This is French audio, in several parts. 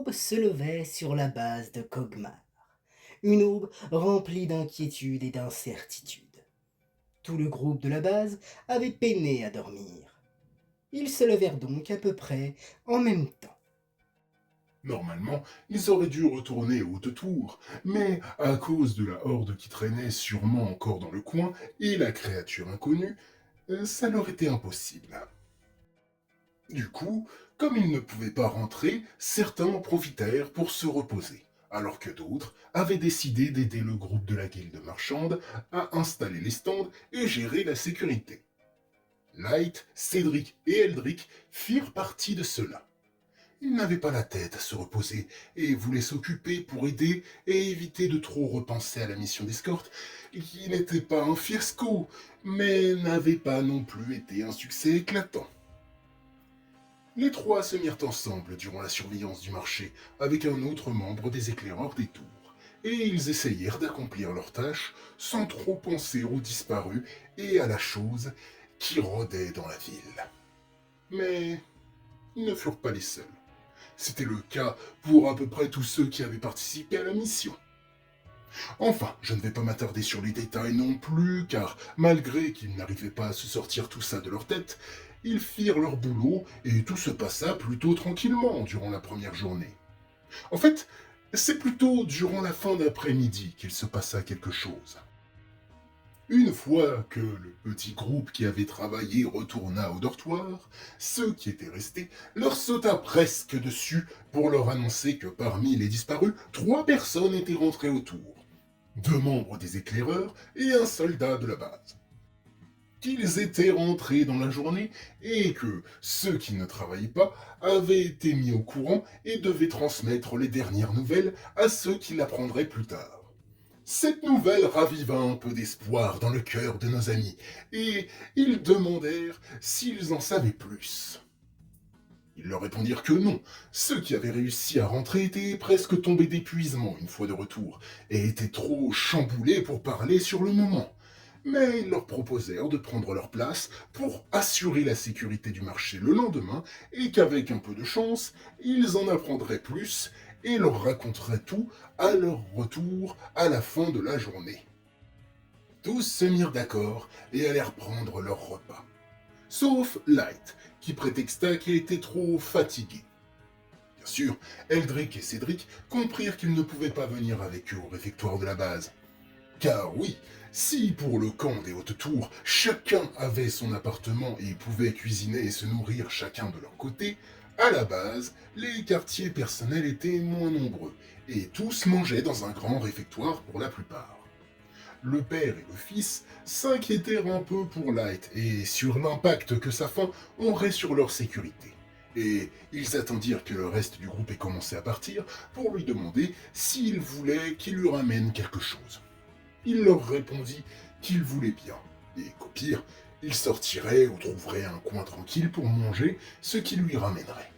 aube se levait sur la base de Kogmar, une aube remplie d'inquiétude et d'incertitude. Tout le groupe de la base avait peiné à dormir. Ils se levèrent donc à peu près en même temps. Normalement, ils auraient dû retourner au Haute-Tour, mais à cause de la horde qui traînait sûrement encore dans le coin et la créature inconnue, ça leur était impossible. Du coup, comme ils ne pouvaient pas rentrer, certains en profitèrent pour se reposer, alors que d'autres avaient décidé d'aider le groupe de la guilde marchande à installer les stands et gérer la sécurité. Light, Cédric et Eldrick firent partie de cela. Ils n'avaient pas la tête à se reposer et voulaient s'occuper pour aider et éviter de trop repenser à la mission d'escorte, qui n'était pas un fiasco, mais n'avait pas non plus été un succès éclatant. Les trois se mirent ensemble durant la surveillance du marché avec un autre membre des éclaireurs des tours, et ils essayèrent d'accomplir leur tâche sans trop penser aux disparus et à la chose qui rôdait dans la ville. Mais ils ne furent pas les seuls. C'était le cas pour à peu près tous ceux qui avaient participé à la mission. Enfin, je ne vais pas m'attarder sur les détails non plus, car malgré qu'ils n'arrivaient pas à se sortir tout ça de leur tête, ils firent leur boulot et tout se passa plutôt tranquillement durant la première journée. En fait, c'est plutôt durant la fin d'après-midi qu'il se passa quelque chose. Une fois que le petit groupe qui avait travaillé retourna au dortoir, ceux qui étaient restés leur sauta presque dessus pour leur annoncer que parmi les disparus, 3 personnes étaient rentrées au tour. 2 membres des éclaireurs et un soldat de la base. Qu'ils étaient rentrés dans la journée et que ceux qui ne travaillaient pas avaient été mis au courant et devaient transmettre les dernières nouvelles à ceux qui l'apprendraient plus tard. Cette nouvelle raviva un peu d'espoir dans le cœur de nos amis, et ils demandèrent s'ils en savaient plus. Ils leur répondirent que non, ceux qui avaient réussi à rentrer étaient presque tombés d'épuisement une fois de retour, et étaient trop chamboulés pour parler sur le moment. Mais ils leur proposèrent de prendre leur place pour assurer la sécurité du marché le lendemain, et qu'avec un peu de chance, ils en apprendraient plus et leur raconteraient tout à leur retour à la fin de la journée. Tous se mirent d'accord et allèrent prendre leur repas. Sauf Light, qui prétexta qu'il était trop fatigué. Bien sûr, Eldrick et Cédric comprirent qu'ils ne pouvaient pas venir avec eux au réfectoire de la base. Car oui, si pour le camp des hautes tours, chacun avait son appartement et pouvait cuisiner et se nourrir chacun de leur côté, à la base, les quartiers personnels étaient moins nombreux, et tous mangeaient dans un grand réfectoire pour la plupart. Le père et le fils s'inquiétèrent un peu pour Light et sur l'impact que sa faim aurait sur leur sécurité. Et ils attendirent que le reste du groupe ait commencé à partir pour lui demander s'il voulait qu'il lui ramène quelque chose. Il leur répondit qu'il voulait bien, et qu'au pire, il sortirait ou trouverait un coin tranquille pour manger ce qui lui ramènerait.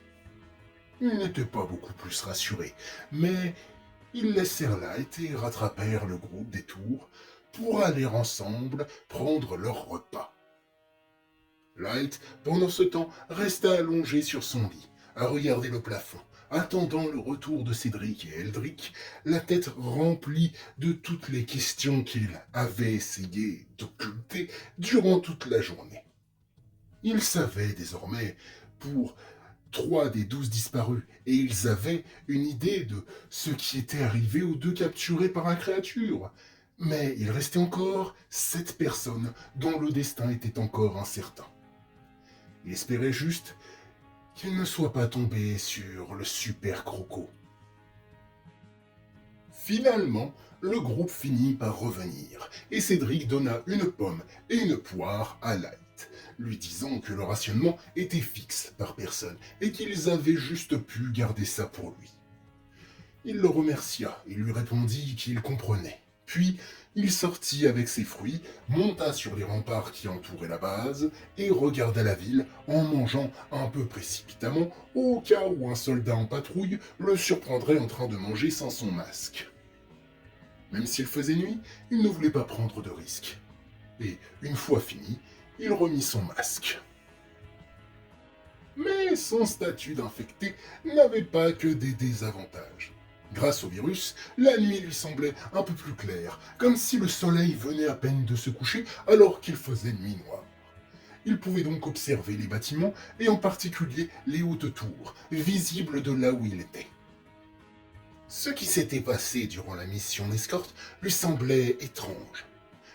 Ils n'étaient pas beaucoup plus rassurés, mais ils laissèrent là et rattrapèrent le groupe des tours pour aller ensemble prendre leur repas. Light, pendant ce temps, resta allongé sur son lit, à regarder le plafond, attendant le retour de Cédric et Eldrick, la tête remplie de toutes les questions qu'il avait essayé d'occulter durant toute la journée. Il savait désormais, pour 3 des 12 disparus, et ils avaient une idée de ce qui était arrivé aux 2 capturés par la créature. Mais il restait encore 7 personnes dont le destin était encore incertain. Il espérait juste qu'il ne soit pas tombé sur le super croco. Finalement, le groupe finit par revenir, et Cédric donna une pomme et une poire à Light, lui disant que le rationnement était fixe par personne, et qu'ils avaient juste pu garder ça pour lui. Il le remercia et lui répondit qu'il comprenait. Puis, il sortit avec ses fruits, monta sur les remparts qui entouraient la base, et regarda la ville en mangeant un peu précipitamment, au cas où un soldat en patrouille le surprendrait en train de manger sans son masque. Même s'il faisait nuit, il ne voulait pas prendre de risques. Et, une fois fini, il remit son masque. Mais mais son statut d'infecté n'avait pas que des désavantages. Grâce au virus, la nuit lui semblait un peu plus claire, comme si le soleil venait à peine de se coucher alors qu'il faisait nuit noire. Il pouvait donc observer les bâtiments, et en particulier les hautes tours, visibles de là où il était. Ce qui s'était passé durant la mission d'escorte lui semblait étrange.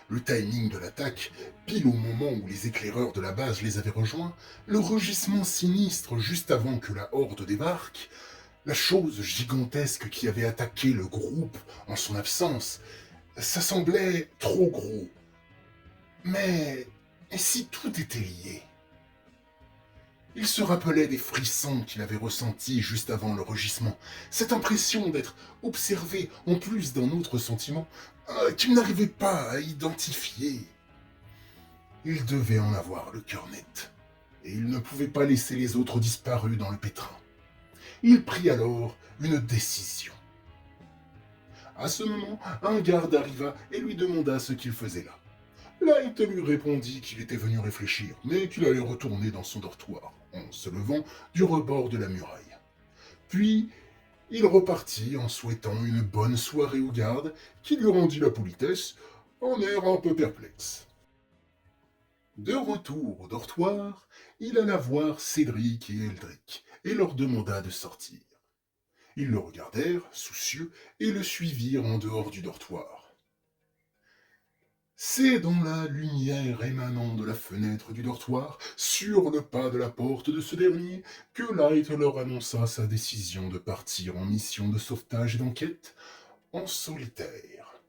Le timing de l'attaque, pile au moment où les éclaireurs de la base les avaient rejoints, le rugissement sinistre juste avant que la horde débarque, la chose gigantesque qui avait attaqué le groupe en son absence, ça semblait trop gros. Mais et si tout était lié? Il se rappelait des frissons qu'il avait ressentis juste avant le rugissement, cette impression d'être observé en plus d'un autre sentiment qu'il n'arrivait pas à identifier. Il devait en avoir le cœur net, et il ne pouvait pas laisser les autres disparus dans le pétrin. Il prit alors une décision. À ce moment, un garde arriva et lui demanda ce qu'il faisait là. Light lui répondit qu'il était venu réfléchir, mais qu'il allait retourner dans son dortoir, en se levant du rebord de la muraille. Puis, il repartit en souhaitant une bonne soirée au garde, qui lui rendit la politesse, en air un peu perplexe. De retour au dortoir, il alla voir Cédric et Eldrick, et leur demanda de sortir. Ils le regardèrent, soucieux, et le suivirent en dehors du dortoir. C'est dans la lumière émanant de la fenêtre du dortoir, sur le pas de la porte de ce dernier, que Light leur annonça sa décision de partir en mission de sauvetage et d'enquête en solitaire.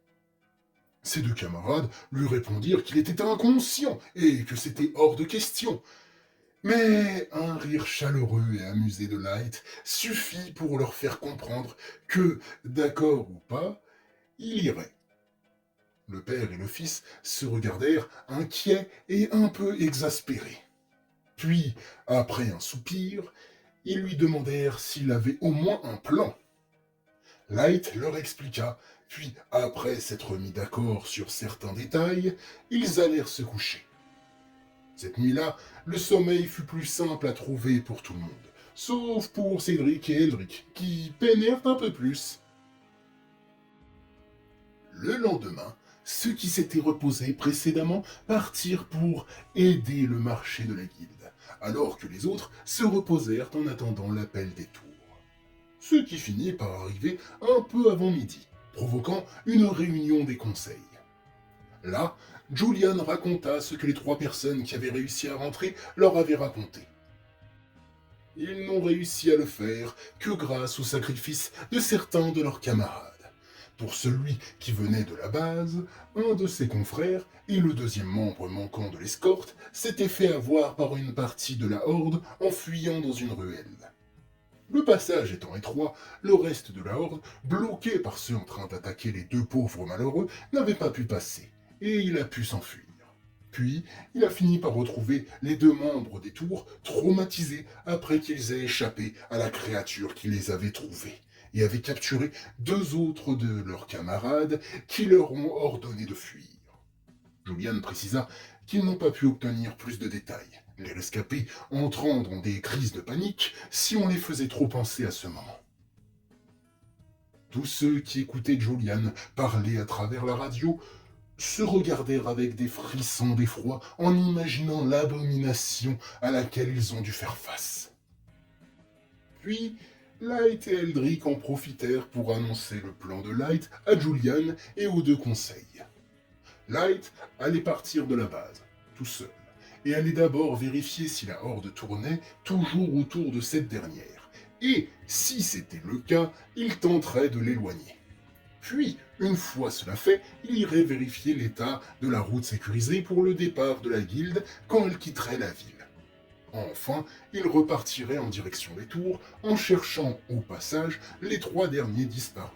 Ses deux camarades lui répondirent qu'il était inconscient et que c'était hors de question. Mais un rire chaleureux et amusé de Light suffit pour leur faire comprendre que, d'accord ou pas, il irait. Le père et le fils se regardèrent inquiets et un peu exaspérés. Puis, après un soupir, ils lui demandèrent s'il avait au moins un plan. Light leur expliqua, puis, après s'être mis d'accord sur certains détails, ils allèrent se coucher. Cette nuit-là, le sommeil fut plus simple à trouver pour tout le monde, sauf pour Cédric et Eldrick, qui peinèrent un peu plus. Le lendemain, ceux qui s'étaient reposés précédemment partirent pour aider le marché de la guilde, alors que les autres se reposèrent en attendant l'appel des tours. Ce qui finit par arriver un peu avant midi, provoquant une réunion des conseils. Là, Julian raconta ce que les 3 personnes qui avaient réussi à rentrer leur avaient raconté. Ils n'ont réussi à le faire que grâce au sacrifice de certains de leurs camarades. Pour celui qui venait de la base, un de ses confrères et le deuxième membre manquant de l'escorte s'étaient fait avoir par une partie de la horde en fuyant dans une ruelle. Le passage étant étroit, le reste de la horde, bloqué par ceux en train d'attaquer les 2 pauvres malheureux, n'avait pas pu passer, et il a pu s'enfuir. Puis, il a fini par retrouver les 2 membres des tours traumatisés après qu'ils aient échappé à la créature qui les avait trouvés, et avait capturé 2 autres de leurs camarades qui leur ont ordonné de fuir. Julian précisa qu'ils n'ont pas pu obtenir plus de détails, les rescapés entrant dans des crises de panique si on les faisait trop penser à ce moment. Tous ceux qui écoutaient Julian parler à travers la radio se regardèrent avec des frissons d'effroi en imaginant l'abomination à laquelle ils ont dû faire face. Puis, Light et Eldrick en profitèrent pour annoncer le plan de Light à Julian et aux 2 conseils. Light allait partir de la base, tout seul, et allait d'abord vérifier si la horde tournait toujours autour de cette dernière, et, si c'était le cas, il tenterait de l'éloigner. Puis, une fois cela fait, il irait vérifier l'état de la route sécurisée pour le départ de la guilde quand elle quitterait la ville. Enfin, il repartirait en direction des tours en cherchant au passage les 3 derniers disparus.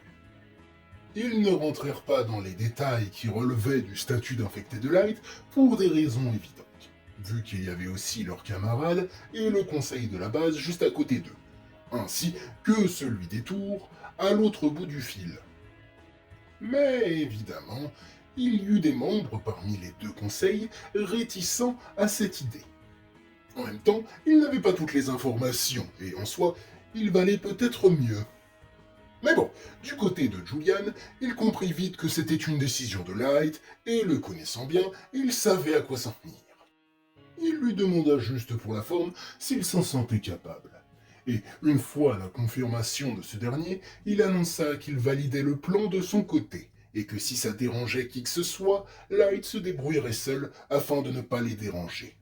Ils ne rentrèrent pas dans les détails qui relevaient du statut d'infecté de Light pour des raisons évidentes, vu qu'il y avait aussi leurs camarades et le conseil de la base juste à côté d'eux, ainsi que celui des tours à l'autre bout du fil. Mais évidemment, il y eut des membres parmi les 2 conseils réticents à cette idée. En même temps, il n'avait pas toutes les informations, et en soi, il valait peut-être mieux. Mais bon, du côté de Julian, il comprit vite que c'était une décision de Light, et le connaissant bien, il savait à quoi s'en tenir. Il lui demanda juste pour la forme s'il s'en sentait capable. Et une fois la confirmation de ce dernier, il annonça qu'il validait le plan de son côté, et que si ça dérangeait qui que ce soit, Light se débrouillerait seul afin de ne pas les déranger.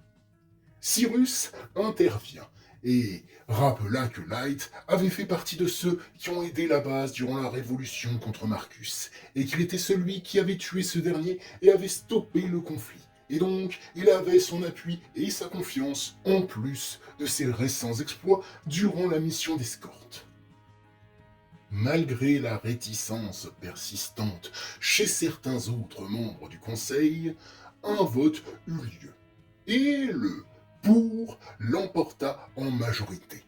Cyrus intervient et rappela que Light avait fait partie de ceux qui ont aidé la base durant la révolution contre Marcus, et qu'il était celui qui avait tué ce dernier et avait stoppé le conflit. Et donc, il avait son appui et sa confiance, en plus de ses récents exploits durant la mission d'escorte. Malgré la réticence persistante chez certains autres membres du Conseil, un vote eut lieu. Et le pour l'emporta en majorité.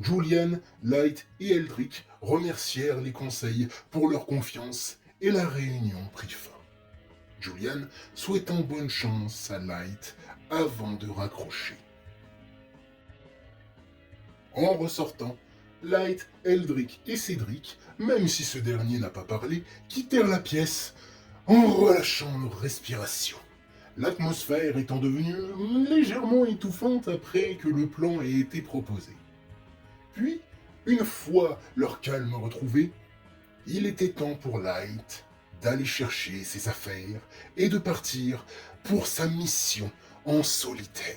Julian, Light et Eldrick remercièrent les conseils pour leur confiance et la réunion prit fin. Julian souhaitant bonne chance à Light avant de raccrocher. En ressortant, Light, Eldrick et Cédric, même si ce dernier n'a pas parlé, quittèrent la pièce en relâchant leur respiration. L'atmosphère étant devenue légèrement étouffante après que le plan ait été proposé. Puis, une fois leur calme retrouvé, il était temps pour Light d'aller chercher ses affaires et de partir pour sa mission en solitaire.